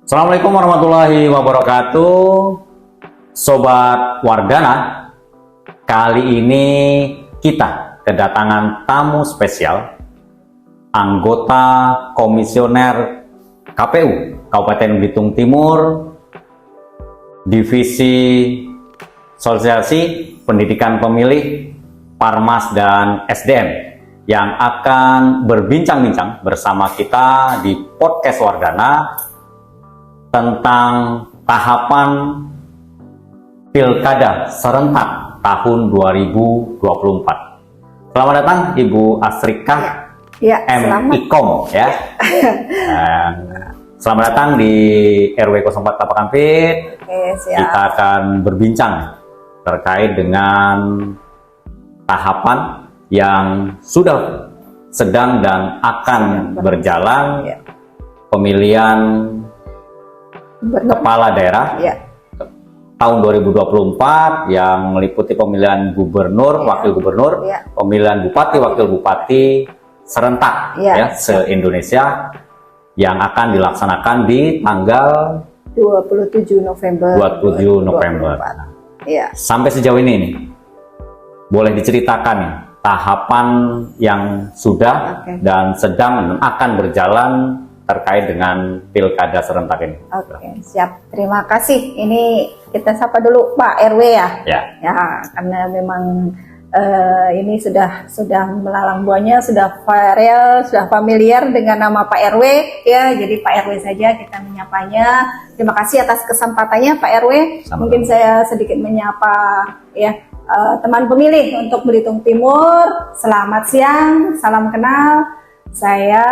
Assalamualaikum warahmatullahi wabarakatuh, Sobat Wargana. Kali ini kita kedatangan tamu spesial, anggota komisioner KPU Kabupaten Belitung Timur, Divisi Sosialisasi Pendidikan Pemilih, Parmas dan SDM, yang akan berbincang-bincang bersama kita di podcast Wargana tentang tahapan Pilkada serentak tahun 2024. Selamat datang Ibu Asrikah M. Ikom ya. Selamat datang di RW 04 Tapak Ampit. Kita akan berbincang terkait dengan tahapan yang sudah sedang dan akan berjalan pemilihan kepala daerah tahun 2024 yang meliputi pemilihan gubernur, wakil gubernur, pemilihan bupati, wakil bupati serentak se-Indonesia yang akan dilaksanakan di tanggal 27 November. Sampai sejauh ini nih, boleh diceritakan nih tahapan yang sudah dan sedang akan berjalan terkait dengan pilkada serentak ini. Oke, siap. Terima kasih. Ini kita sapa dulu Pak RW ya. Ya, karena memang ini sudah melalang buahnya, sudah viral, sudah familiar dengan nama Pak RW ya. Jadi Pak RW saja kita menyapanya. Terima kasih atas kesempatannya Pak RW. Mungkin saya sedikit menyapa ya teman pemilih untuk Belitung Timur. Selamat siang, salam kenal. Saya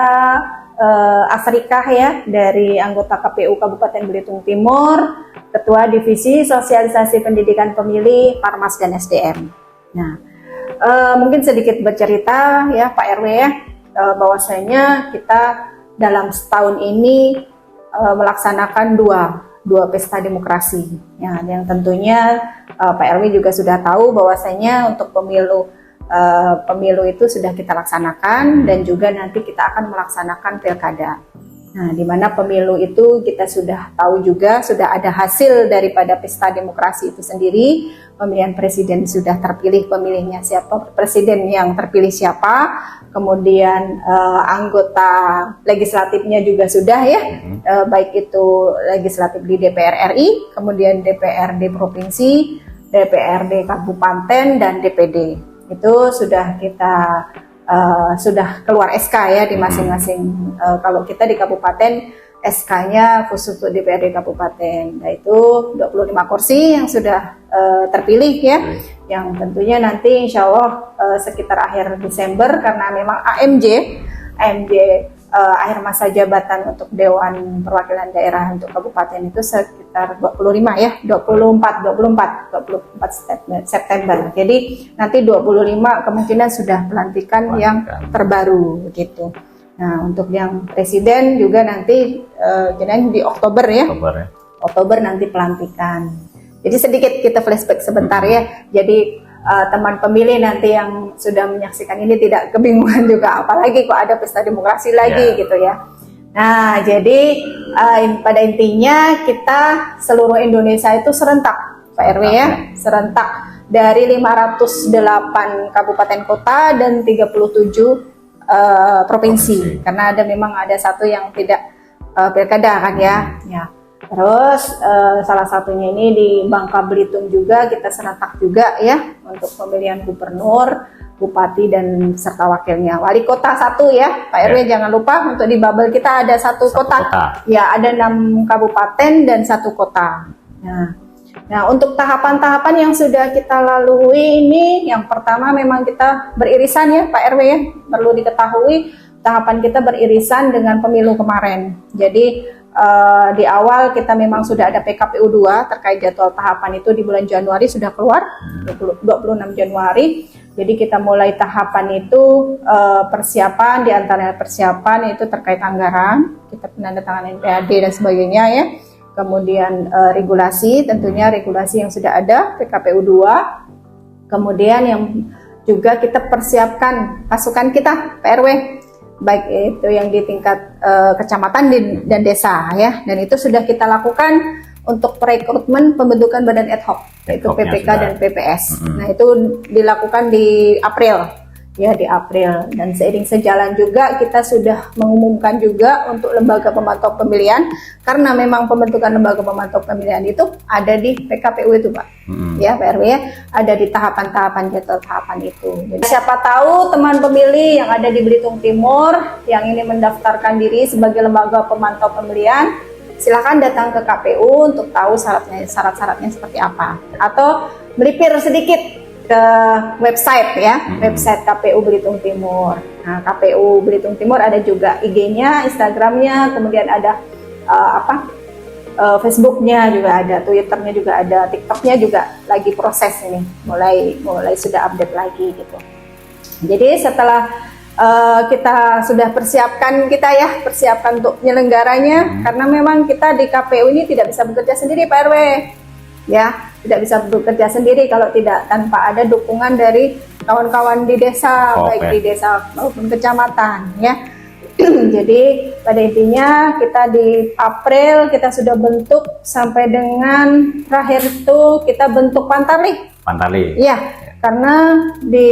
Afrikah ya, dari anggota KPU Kabupaten Belitung Timur, Ketua Divisi Sosialisasi Pendidikan Pemilih, Parmas dan SDM. Nah, mungkin sedikit bercerita ya Pak RW ya, bahwasanya kita dalam setahun ini melaksanakan dua pesta demokrasi. Ya, yang tentunya Pak RW juga sudah tahu bahwasanya untuk pemilu itu sudah kita laksanakan, dan juga nanti kita akan melaksanakan pilkada. Nah, di mana pemilu itu kita sudah tahu juga sudah ada hasil daripada pesta demokrasi itu sendiri. Pemilihan presiden sudah terpilih, pemilihnya siapa, presiden yang terpilih siapa, kemudian anggota legislatifnya juga sudah ya, baik itu legislatif di DPR RI, kemudian DPRD provinsi, DPRD kabupaten, dan DPD. Itu sudah kita sudah keluar SK ya di masing-masing. Kalau kita di kabupaten SK-nya khusus untuk DPRD kabupaten, yaitu 25 kursi yang sudah terpilih ya, yang tentunya nanti insya Allah sekitar akhir Desember, karena memang AMJ akhir masa jabatan untuk Dewan Perwakilan Daerah untuk kabupaten itu sekitar 24 September. Jadi nanti 25 kemungkinan sudah pelantikan yang terbaru gitu. Nah, untuk yang presiden juga nanti di Oktober ya. Oktober nanti pelantikan. Jadi sedikit kita flashback sebentar ya. Jadi teman pemilih nanti yang sudah menyaksikan ini tidak kebingungan juga, apalagi kok ada pesta demokrasi lagi gitu ya. Nah, jadi pada intinya kita seluruh Indonesia itu serentak Pak RW ya, serentak dari 508 kabupaten kota dan 37 provinsi, karena memang ada satu yang tidak pilkada kan ya. Terus salah satunya ini di Bangka Belitung juga kita serentak juga ya untuk pemilihan gubernur, bupati, dan serta wakilnya. Wali kota satu ya Pak RW, jangan lupa untuk di bubble kita ada satu kota. Ya, ada 6 kabupaten dan 1 kota. Nah, untuk tahapan-tahapan yang sudah kita lalui ini, yang pertama memang kita beririsan ya Pak RW ya, perlu diketahui tahapan kita beririsan dengan pemilu kemarin. Jadi di awal kita memang sudah ada PKPU 2 terkait jadwal tahapan itu di bulan Januari sudah keluar, 26 Januari. Jadi kita mulai tahapan itu persiapan, di antara persiapan itu terkait anggaran, kita penandatanganan PAD dan sebagainya ya. Kemudian regulasi, tentunya regulasi yang sudah ada PKPU 2. Kemudian yang juga kita persiapkan pasukan kita Pak RW baik itu yang di tingkat kecamatan dan desa ya, dan itu sudah kita lakukan untuk perekrutmen pembentukan badan ad hoc yaitu PPK dan PPS. Nah itu dilakukan di April ya, di April, dan seiring sejalan juga kita sudah mengumumkan juga untuk lembaga pemantau pemilihan, karena memang pembentukan lembaga pemantau pemilihan itu ada di PKPU itu Pak, ya Pak RW ya, ada di tahapan-tahapan jadwal tahapan itu. Jadi siapa tahu teman pemilih yang ada di Belitung Timur yang ini mendaftarkan diri sebagai lembaga pemantau pemilihan, silakan datang ke KPU untuk tahu syarat-syaratnya seperti apa, atau melipir sedikit ke website ya, website KPU Belitung Timur. Nah, KPU Belitung Timur ada juga IG-nya, Instagram-nya, kemudian ada Facebook-nya juga ada, Twitter-nya juga ada, TikTok-nya juga lagi proses ini, mulai sudah update lagi gitu. Jadi setelah kita sudah persiapkan untuk penyelenggaranya, karena memang kita di KPU ini tidak bisa bekerja sendiri Pak RW ya, tidak bisa bekerja sendiri kalau tidak tanpa ada dukungan dari kawan-kawan di desa, baik di desa maupun kecamatan ya. Jadi pada intinya kita di April kita sudah bentuk sampai dengan terakhir itu kita bentuk Pantarlih ya. Karena di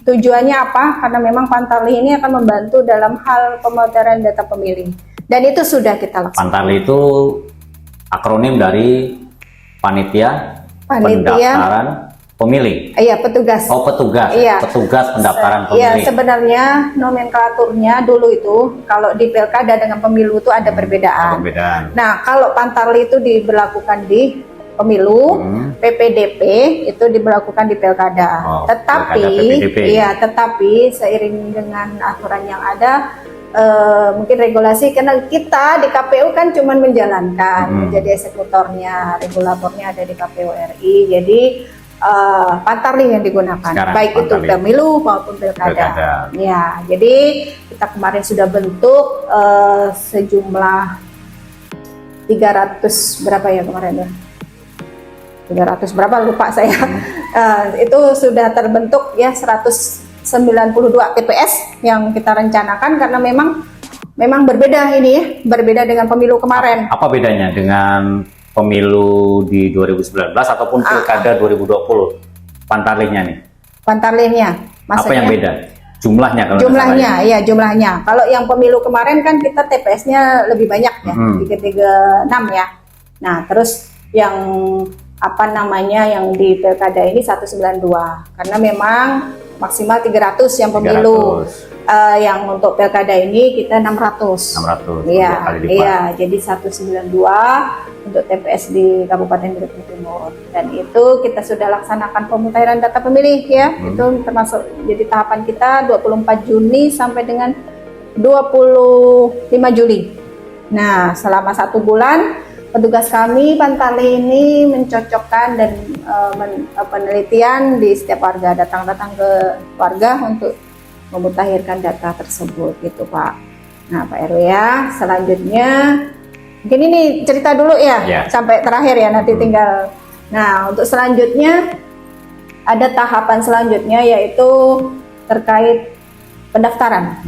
tujuannya apa? Karena memang Pantarlih ini akan membantu dalam hal pemutaran data pemilih. Dan itu sudah kita lakukan. Pantarlih itu akronim dari Panitia Pendaftaran Pemilih. Iya, petugas. Oh, petugas. Iya. Petugas pendaftaran pemilih. Iya, sebenarnya nomenklaturnya dulu itu kalau di Pilkada dengan pemilu itu ada perbedaan. Nah, kalau Pantarlih itu diberlakukan di pemilu, PPDP itu diberlakukan di Pilkada. Tetapi seiring dengan aturan yang ada, mungkin regulasi, karena kita di KPU kan cuma menjalankan, menjadi eksekutornya, regulatornya ada di KPU RI. Jadi Pantarlih yang digunakan, sekarang baik Pantarlih itu pemilu maupun pilkada. Ya, jadi kita kemarin sudah bentuk sejumlah 300 berapa ya kemarin ya? 300 berapa lupa saya. Itu sudah terbentuk ya 192 TPS yang kita rencanakan, karena memang berbeda ini ya, berbeda dengan pemilu kemarin. Apa bedanya dengan pemilu di 2019 ataupun pilkada 2020? Pantarlihnya nih. Pantarlihnya. Apa yang beda? Jumlahnya kalau jumlahnya, ya jumlahnya. Kalau yang pemilu kemarin kan kita TPS-nya lebih banyak ya, 336 ya. Nah, terus yang yang di pilkada ini 192, karena memang maksimal 300 yang pemilu. 300. Yang untuk pilkada ini kita 600. Iya, jadi 192 untuk TPS di Kabupaten Belitung Timur. Dan itu kita sudah laksanakan pemutahiran data pemilih ya. Itu termasuk jadi tahapan kita 24 Juni sampai dengan 25 Juli. Nah, selama 1 bulan petugas kami Pantarlih ini mencocokkan dan penelitian di setiap warga, datang ke warga untuk memutakhirkan data tersebut gitu Pak. Nah Pak RW ya, selanjutnya mungkin ini cerita dulu ya, sampai terakhir ya, nanti tinggal. Nah untuk selanjutnya ada tahapan selanjutnya, yaitu terkait pendaftaran.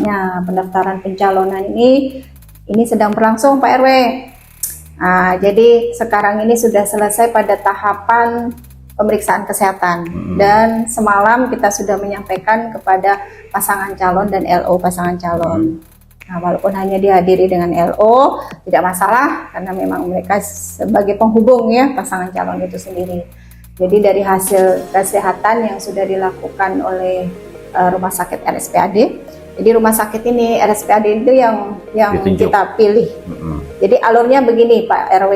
Nah pendaftaran pencalonan ini sedang berlangsung Pak RW. Nah, jadi sekarang ini sudah selesai pada tahapan pemeriksaan kesehatan, dan semalam kita sudah menyampaikan kepada pasangan calon dan LO pasangan calon. Nah, walaupun hanya dihadiri dengan LO tidak masalah, karena memang mereka sebagai penghubung ya pasangan calon itu sendiri. Jadi dari hasil kesehatan yang sudah dilakukan oleh rumah sakit RSPAD, jadi rumah sakit ini RSPAD itu yang kita pilih. Jadi alurnya begini Pak RW.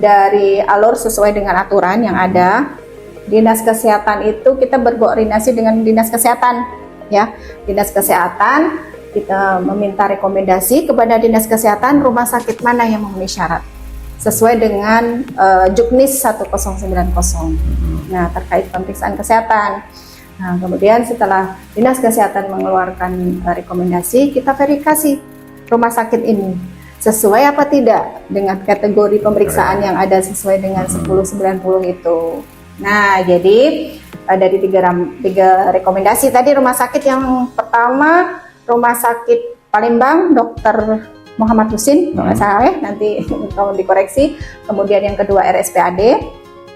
Dari alur sesuai dengan aturan yang ada, dinas kesehatan itu kita berkoordinasi dengan dinas kesehatan ya. Dinas kesehatan kita meminta rekomendasi kepada dinas kesehatan rumah sakit mana yang memenuhi syarat sesuai dengan Juknis 1090. Nah, terkait pemeriksaan kesehatan. Nah, kemudian setelah dinas kesehatan mengeluarkan rekomendasi, kita verifikasi rumah sakit ini sesuai apa tidak dengan kategori pemeriksaan yang ada sesuai dengan 1090 itu. Nah, jadi dari tiga rekomendasi tadi. Rumah sakit yang pertama Rumah Sakit Palembang Dr. Muhammad Husin, kalau nggak salah ya, nanti tolong dikoreksi. Kemudian yang kedua RSPAD,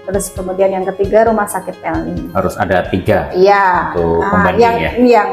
terus kemudian yang ketiga Rumah Sakit Pelni. Harus ada 3. Iya. Untuk pembanding yang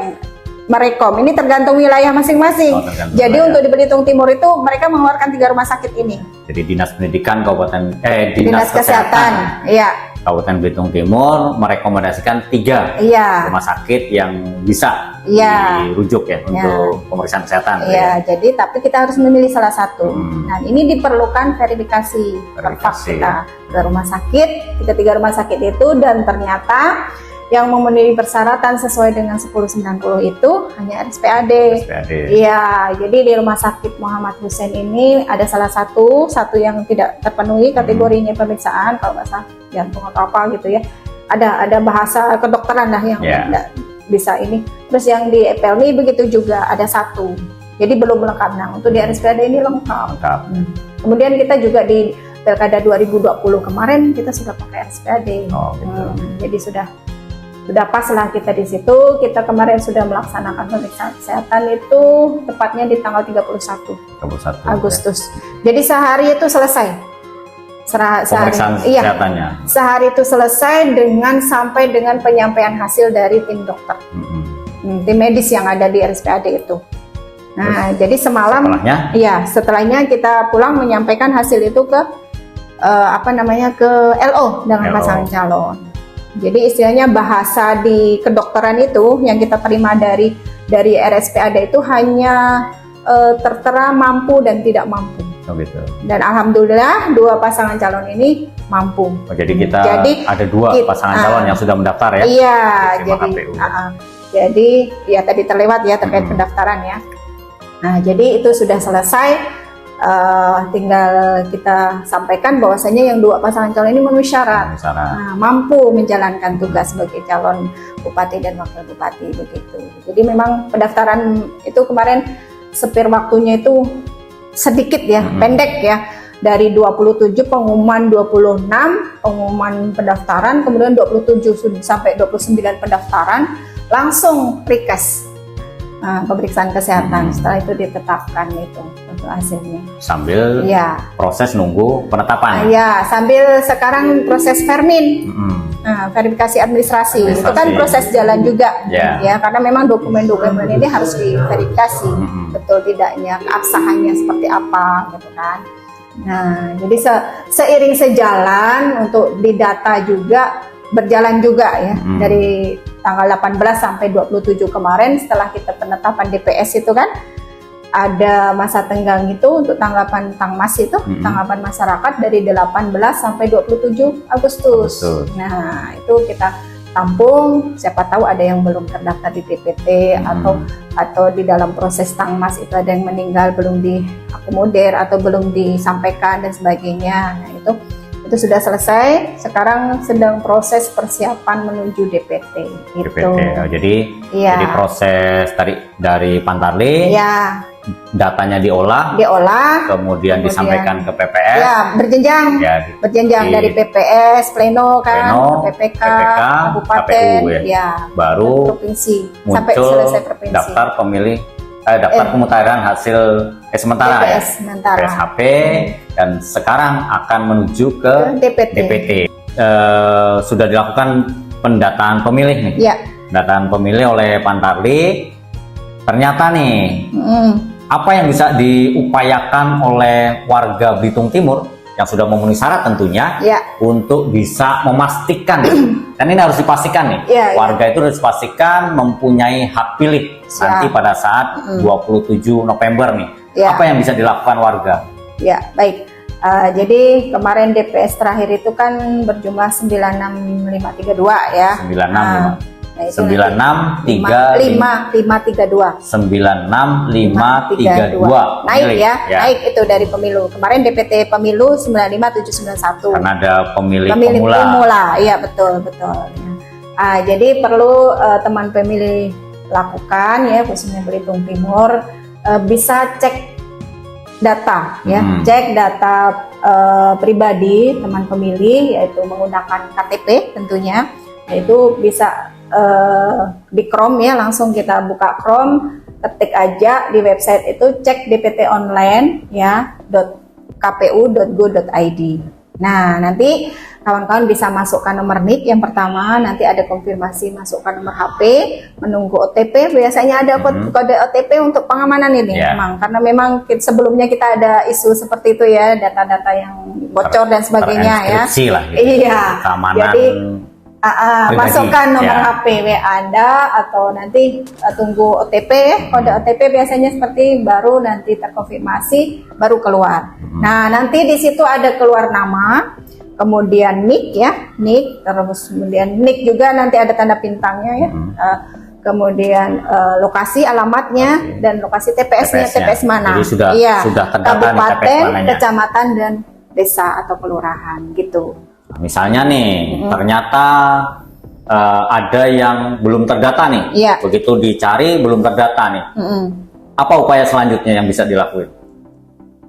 merekom ini tergantung wilayah masing-masing. Jadi wilayah. untuk di Belitung Timur itu mereka mengeluarkan 3 rumah sakit ini. Jadi Dinas Pendidikan Kabupaten Dinas Kesehatan. Iya. Kabupaten Belitung Timur merekomendasikan 3 Iya. rumah sakit yang bisa Iya. dirujuk ya untuk pemeriksaan kesehatan. Iya, jadi tapi kita harus memilih salah satu. Nah, ini diperlukan verifikasi kita ke rumah sakit, ketiga rumah sakit itu, dan ternyata yang memenuhi persyaratan sesuai dengan 1090 itu hanya RSPAD. Iya, jadi di Rumah Sakit Muhammad Husin ini ada salah satu yang tidak terpenuhi kategorinya pemeriksaan, kalau nggak salah jantung atau apa gitu ya. Ada bahasa kedokteran lah yang nggak bisa ini. Terus yang di Pelni begitu juga ada 1. Jadi belum lengkap. Nah, untuk di RSPAD ini lengkap. Kemudian kita juga di Pilkada 2020 kemarin kita sudah pakai RSPAD. Jadi sudah pas lah kita di situ. Kita kemarin sudah melaksanakan pemeriksaan kesehatan itu tepatnya di tanggal 31 Agustus. Jadi sehari itu selesai. Pemeriksaan kesehatannya. Sehari itu selesai sampai dengan penyampaian hasil dari tim dokter, tim medis yang ada di RSPAD itu. Nah, jadi semalam, setelahnya kita pulang menyampaikan hasil itu ke ke LO dengan pasangan calon. Jadi istilahnya bahasa di kedokteran itu yang kita terima dari RSPAD itu hanya tertera mampu dan tidak mampu. Gitu. Dan alhamdulillah 2 pasangan calon ini mampu. Jadi ada 2 pasangan calon yang sudah mendaftar ya? Iya, jadi ya tadi terlewat ya terkait pendaftaran ya. Nah, jadi itu sudah selesai. Tinggal kita sampaikan bahwasanya yang 2 pasangan calon ini memenuhi syarat. Mampu menjalankan tugas sebagai calon bupati dan wakil bupati begitu. Jadi memang pendaftaran itu kemarin sepir waktunya itu sedikit ya, pendek ya. Dari 27 pengumuman 26 pengumuman pendaftaran, kemudian 27 sampai 29 pendaftaran langsung request pemeriksaan kesehatan. Setelah itu ditetapkan itu untuk hasilnya. Sambil proses nunggu penetapan. Iya, sambil sekarang proses verifikasi administrasi. Itu kan proses jalan juga, ya, karena memang dokumen-dokumen ini harus diverifikasi betul tidaknya, keabsahannya seperti apa, gitu kan. Nah, jadi seiring sejalan untuk didata juga berjalan juga ya, dari tanggal 18 sampai 27 kemarin setelah kita penetapan DPS itu kan ada masa tenggang itu untuk tanggapan Tangmas itu, tanggapan masyarakat dari 18 sampai 27 Agustus. Nah, itu kita tampung, siapa tahu ada yang belum terdaftar di DPT atau di dalam proses Tangmas itu ada yang meninggal belum diakomodir atau belum disampaikan dan sebagainya. Nah, itu sudah selesai. Sekarang sedang proses persiapan menuju DPT. Jadi proses dari Pantarli, datanya diolah, kemudian disampaikan ke PPS. Ya, berjenjang dari PPS, Pleno kan, PPK, Kabupaten, KPU, baru provinsi, muncul sampai selesai provinsi. Daftar pemutahiran hasil sementara DPS, PSHP, dan sekarang akan menuju ke DPT. Sudah dilakukan pendataan pemilih nih. Pendataan pemilih oleh Pantarli. Ternyata nih, apa yang bisa diupayakan oleh warga Belitung Timur yang sudah memenuhi syarat tentunya untuk bisa memastikan, dan ini harus dipastikan nih, warga itu harus dipastikan mempunyai hak pilih nanti pada saat 27 November nih. Apa yang bisa dilakukan warga? Ya, baik. Jadi kemarin DPS terakhir itu kan berjumlah 96532 ya. 96532. Naik ya, naik itu dari pemilu. Kemarin DPT pemilu 95791. Karena ada pemilih pemula. Iya, betul. Jadi perlu teman pemilih lakukan ya, khususnya Belitung Timur, bisa cek data ya, cek data pribadi teman pemilih, yaitu menggunakan KTP tentunya. Itu bisa di Chrome ya, langsung kita buka Chrome, ketik aja di website itu cek DPT online ya .kpu.go.id. Nah, nanti kawan-kawan bisa masukkan nomor NIK yang pertama, nanti ada konfirmasi, masukkan nomor HP, menunggu OTP. Biasanya ada kode OTP untuk pengamanan ini, karena memang sebelumnya kita ada isu seperti itu ya, data-data yang bocor dan sebagainya ya. Lah, gitu. Iya. Keamanan jadi masukkan nomor HP Anda atau nanti tunggu OTP, kode OTP biasanya seperti baru nanti terkonfirmasi baru keluar. Nah, nanti di situ ada keluar nama, kemudian NIK ya, NIK, terus kemudian NIK juga nanti ada tanda bintangnya ya. Kemudian lokasi alamatnya dan lokasi TPS-nya TPS mana. Jadi sudah terdata kabupaten, kecamatan dan desa atau kelurahan gitu. Misalnya nih, ternyata ada yang belum terdata nih. Begitu dicari belum terdata nih. Apa upaya selanjutnya yang bisa dilakukan?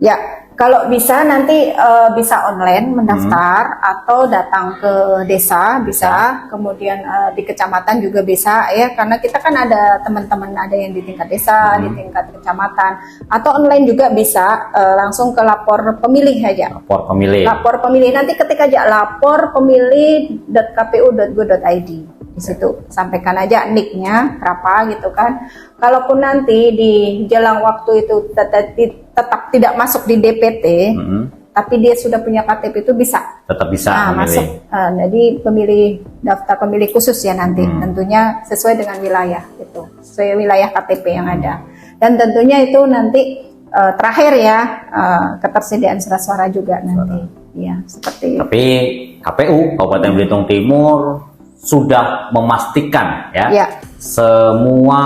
Ya, kalau bisa nanti bisa online mendaftar atau datang ke desa bisa, kemudian di kecamatan juga bisa ya, karena kita kan ada teman-teman ada yang di tingkat desa, di tingkat kecamatan, atau online juga bisa langsung ke lapor pemilih aja. Lapor pemilih nanti ketik aja lapor pemilih.kpu.go.id. Di situ sampaikan aja NIK-nya berapa gitu kan. Kalaupun nanti di jelang waktu itu tetap tidak masuk di DPT, tapi dia sudah punya KTP itu tetap bisa masuk. Jadi daftar pemilih khusus ya nanti, tentunya sesuai dengan wilayah itu, sesuai wilayah KTP yang ada. Dan tentunya itu nanti terakhir ya ketersediaan surat suara juga nanti. Ya seperti. Tapi KPU Kabupaten Belitung Timur sudah memastikan ya, semua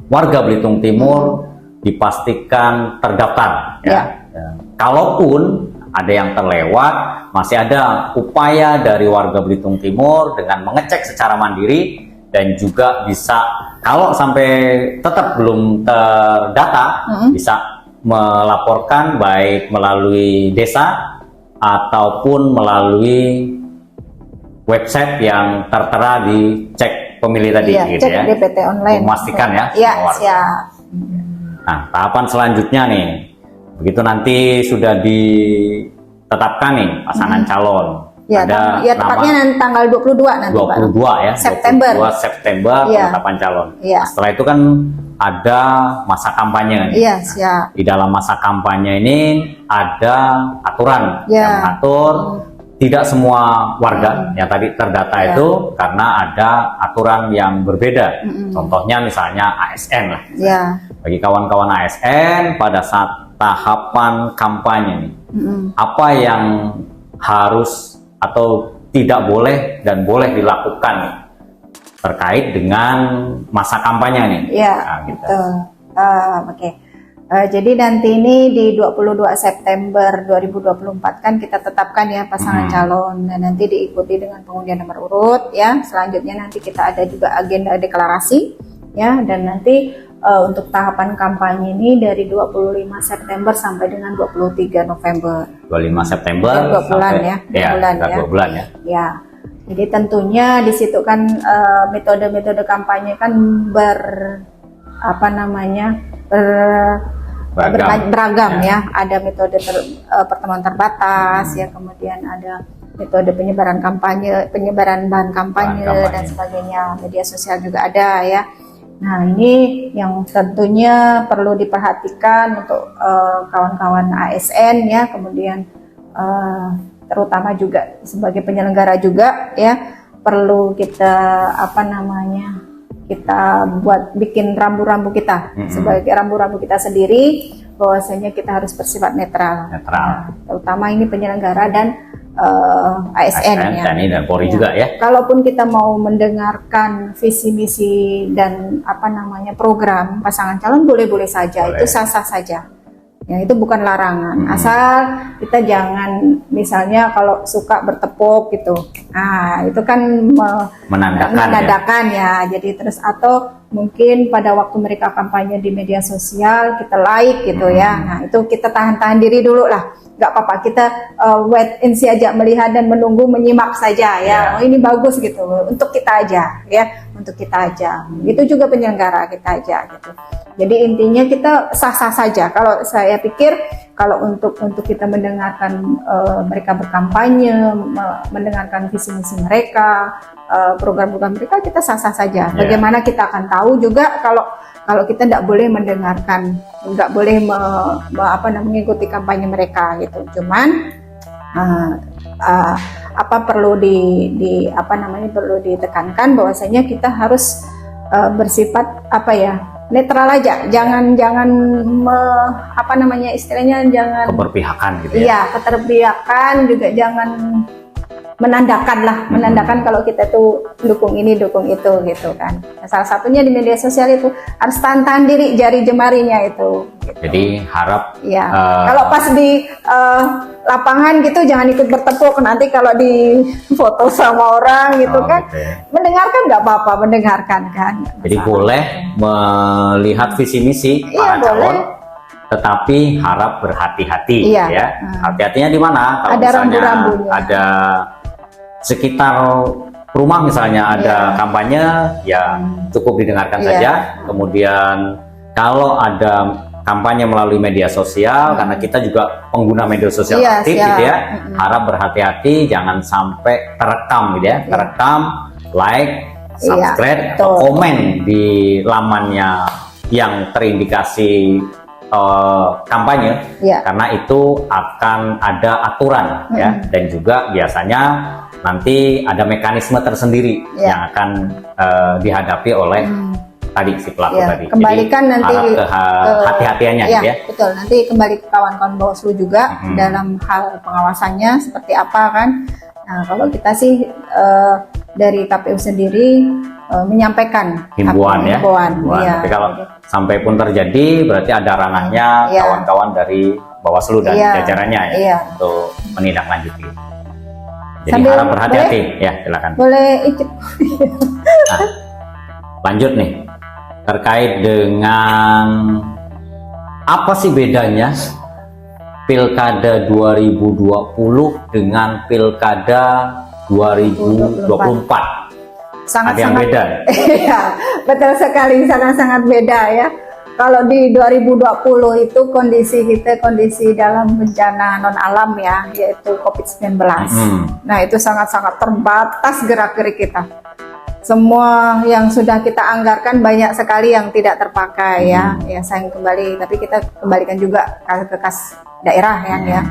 warga Belitung Timur dipastikan terdaftar ya. Kalaupun ada yang terlewat, masih ada upaya dari warga Belitung Timur dengan mengecek secara mandiri dan juga bisa kalau sampai tetap belum terdata bisa melaporkan baik melalui desa ataupun melalui website yang tertera di cek pemilih tadi gitu ya. DPT online. Memastikan ya. Siap. Nah, tahapan selanjutnya nih, begitu nanti sudah ditetapkan nih pasangan calon. Tepatnya nanti tanggal 22 nanti 22 ya. September. 22 September penetapan calon. Setelah itu kan ada masa kampanye nih. Siap. Di dalam masa kampanye ini ada aturan yang mengatur tidak semua warga yang tadi terdata itu karena ada aturan yang berbeda. Contohnya misalnya ASN lah. Bagi kawan-kawan ASN pada saat tahapan kampanye nih, apa yang harus atau tidak boleh dan boleh dilakukan nih, terkait dengan masa kampanye nih. Oke. Jadi nanti ini di 22 September 2024 kan kita tetapkan ya pasangan calon, dan nanti diikuti dengan pengundian nomor urut ya. Selanjutnya nanti kita ada juga agenda deklarasi ya, dan nanti untuk tahapan kampanye ini dari 25 September sampai dengan 23 November. 25 September 2 bulan ya. 2 bulan ya. Ya. Jadi tentunya di situ kan metode-metode kampanye kan beragam ya. Ada metode pertemuan terbatas ya, kemudian ada metode penyebaran bahan kampanye dan sebagainya. Media sosial juga ada ya. Nah, ini yang tentunya perlu diperhatikan untuk kawan-kawan ASN ya, kemudian terutama juga sebagai penyelenggara juga ya, perlu kita kita bikin rambu-rambu kita sebagai rambu-rambu kita sendiri, bahwasanya kita harus bersifat netral. Nah, terutama ini penyelenggara dan ASN ya. TNI dan Polri juga ya. Kalaupun kita mau mendengarkan visi misi dan program pasangan calon, boleh-boleh saja, itu sah-sah saja. Ya itu bukan larangan, asal kita jangan misalnya kalau suka bertepuk gitu, nah itu kan menandakan ya. Jadi terus atau mungkin pada waktu mereka kampanye di media sosial kita like gitu ya, nah itu kita tahan diri dulu lah, nggak apa-apa, kita wait and see aja, melihat dan menunggu, menyimak saja ya. Oh, ini bagus gitu untuk kita aja ya, untuk kita aja. Itu juga penyelenggara kita aja gitu. Jadi intinya kita sah-sah saja. Kalau saya pikir kalau untuk kita mendengarkan mereka berkampanye, mendengarkan visi misi mereka, program-program mereka, kita sah-sah saja. Bagaimana kita akan tahu juga kalau kita tidak boleh mendengarkan, nggak boleh mengikuti kampanye mereka gitu. Cuman perlu perlu ditekankan bahwasanya kita harus bersifat netral aja, jangan istilahnya jangan keberpihakan gitu ya. Iya, keterpihakan juga, jangan menandakan kalau kita tuh dukung ini dukung itu gitu kan. Salah satunya di media sosial itu harus tahan diri, jari jemarinya itu gitu. Jadi harap ya kalau pas di lapangan gitu jangan ikut bertepuk, nanti kalau di foto sama orang gitu kan gitu. Mendengarkan nggak apa-apa, mendengarkan kan. Jadi boleh melihat visi misi para calon, tetapi harap berhati-hati ya. Hati-hatinya di mana? Kalau ada misalnya rambu-rambunya, ada sekitar rumah misalnya ada kampanye, ya cukup didengarkan saja. Kemudian kalau ada kampanye melalui media sosial, karena kita juga pengguna media sosial aktif gitu ya, harap berhati-hati jangan sampai terekam gitu ya, terekam, like, subscribe, atau komen di lamannya yang terindikasi kampanye, karena itu akan ada aturan ya, dan juga biasanya nanti ada mekanisme tersendiri yang akan dihadapi oleh tadi si pelaku tadi. Kembalikan jadi, nanti hati-hatiannya gitu ya. Betul, nanti kembali ke kawan-kawan Bawaslu juga dalam hal pengawasannya seperti apa kan. Nah, kalau kita sih dari KPU sendiri menyampaikan himbauan ya. Iya. Tapi kalau sampai pun terjadi berarti ada ranahnya kawan-kawan dari Bawaslu dan jajarannya ya untuk menindaklanjuti. Jadi sambil harap berhati-hati ya, silakan. Boleh itu. Nah, lanjut nih, terkait dengan apa sih bedanya Pilkada 2020 dengan Pilkada 2024? Ada yang beda? Iya, betul sekali, sangat-sangat beda ya. Kalau di 2020 itu kondisi dalam bencana non alam ya, yaitu COVID-19. Nah, itu sangat-sangat terbatas gerak-gerik kita. Semua yang sudah kita anggarkan banyak sekali yang tidak terpakai ya sayang kembali, tapi kita kembalikan juga ke kas daerah ya.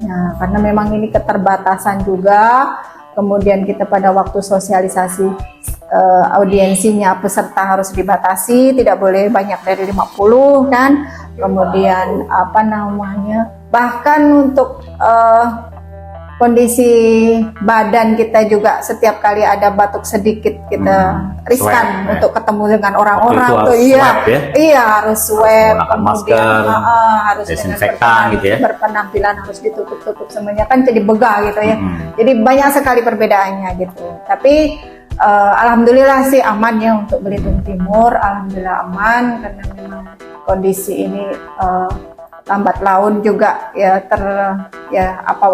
Nah, karena memang ini keterbatasan juga, kemudian kita pada waktu sosialisasi audiensinya peserta harus dibatasi, tidak boleh banyak dari 50 kan. Kemudian bahkan untuk kondisi badan kita juga setiap kali ada batuk sedikit kita riskan untuk ketemu dengan orang-orang tuh harus swab, kemudian harus desinfektan gitu ya, berpenampilan harus ditutup semuanya kan jadi begah gitu ya. Jadi banyak sekali perbedaannya gitu. Tapi alhamdulillah sih aman ya untuk Belitung Timur, alhamdulillah aman karena memang kondisi ini lambat laun juga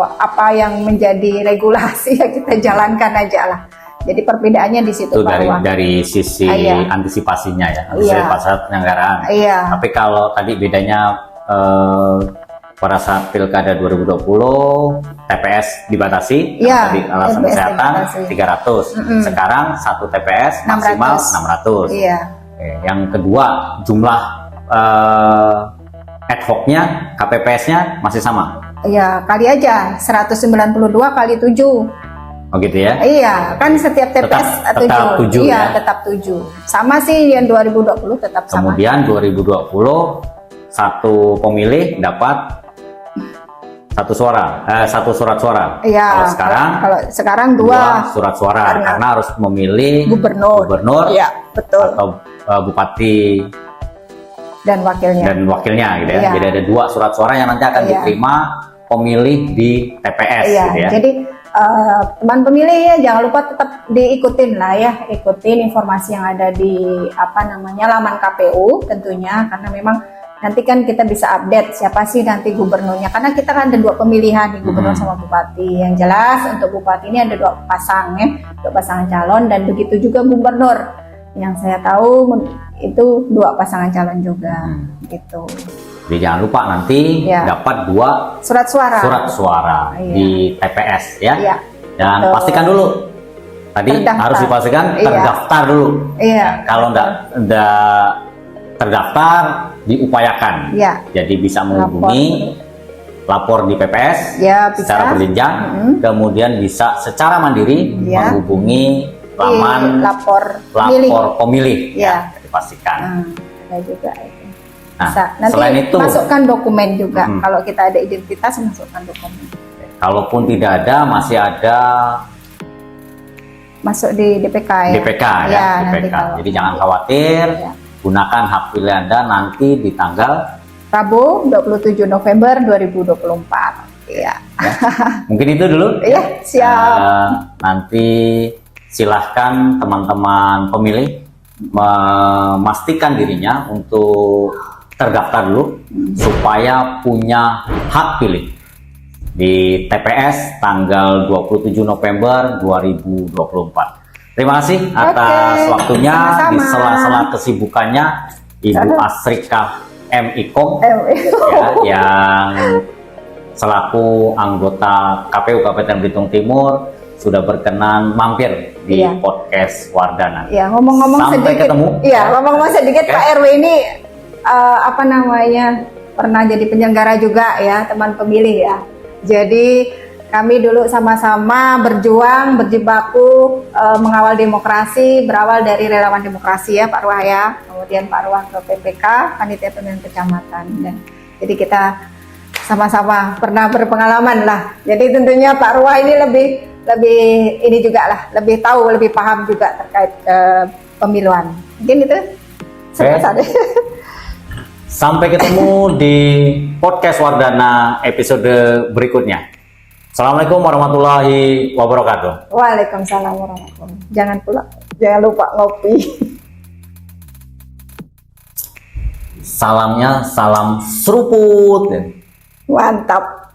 apa yang menjadi regulasi ya kita jalankan aja lah. Jadi perbedaannya di situ itu dari sisi antisipasinya ya, antisipasi penyelenggaraan. Tapi kalau tadi bedanya pada saat Pilkada 2020 TPS dibatasi, tadi alasan kesehatan 300. Sekarang satu TPS maksimal 600. Yang kedua jumlah ad hoc-nya, KPPS-nya masih sama. Iya, kali aja 192 kali 7. Oh gitu ya? Iya, kan setiap TPS tetap 7 ya? Tetap 7. Sama sih yang 2020 tetap sama. Kemudian 2020 satu pemilih dapat satu surat suara. Iya. Kalau sekarang dua surat suara karena harus memilih gubernur. Iya, betul. Atau bupati dan wakilnya gitu ya. Jadi ada 2 surat suara yang nanti akan diterima pemilih di TPS gitu ya. Jadi teman pemilih ya jangan lupa tetap diikutin lah ya, ikutin informasi yang ada di laman KPU tentunya, karena memang nanti kan kita bisa update siapa sih nanti gubernurnya, karena kita kan ada 2 pemilihan nih, gubernur sama bupati. Yang jelas untuk bupati ini ada 2 pasang ya, 2 pasangan calon, dan begitu juga gubernur. Yang saya tahu itu 2 pasangan calon juga gitu. Jadi jangan lupa nanti dapat 2 surat suara di TPS ya. Dan betul. pastikan dulu tadi harus dipastikan terdaftar dulu. Kalau enggak terdaftar diupayakan. Jadi bisa menghubungi lapor di PPS secara berjenjang, kemudian bisa secara mandiri menghubungi laman lapor pemilih dipastikan. Ada juga itu. Nah, nanti selain itu masukkan dokumen juga. Kalau kita ada identitas, masukkan dokumen. Kalaupun tidak ada, masih ada masuk di DPK ya. DPK. Jadi jangan khawatir. Gunakan hak pilih Anda nanti di tanggal Rabu 27 November 2024. Ya. Mungkin itu dulu. Iya, siap. Nanti silahkan teman-teman pemilih memastikan dirinya untuk terdaftar dulu supaya punya hak pilih di TPS tanggal 27 November 2024. Terima kasih atas waktunya. Sama-sama. Di sela-sela kesibukannya Ibu Asrika M. Ikom yang selaku anggota KPU Kabupaten Belitung Timur sudah berkenan mampir di podcast Wardana. Ngomong-ngomong Sampai sedikit. ketemu. Ngomong-ngomong sedikit, Pak RW ini pernah jadi penyelenggara juga ya, teman pemilih ya. Jadi kami dulu sama-sama berjuang, berjibaku mengawal demokrasi, berawal dari relawan demokrasi ya Pak Ruah ya. Kemudian Pak Ruah ke PPK, Panitia Pemilihan Kecamatan. Dan jadi kita sama-sama pernah berpengalaman lah. Jadi tentunya Pak Ruah ini lebih ini juga lah, lebih tahu, lebih paham juga terkait pemiluan. Mungkin itu. Sampai ketemu di podcast Wardana episode berikutnya. Assalamualaikum warahmatullahi wabarakatuh. Waalaikumsalam warahmatullahi wabarakatuh. Jangan lupa ngopi. Salamnya salam seruput. Mantap.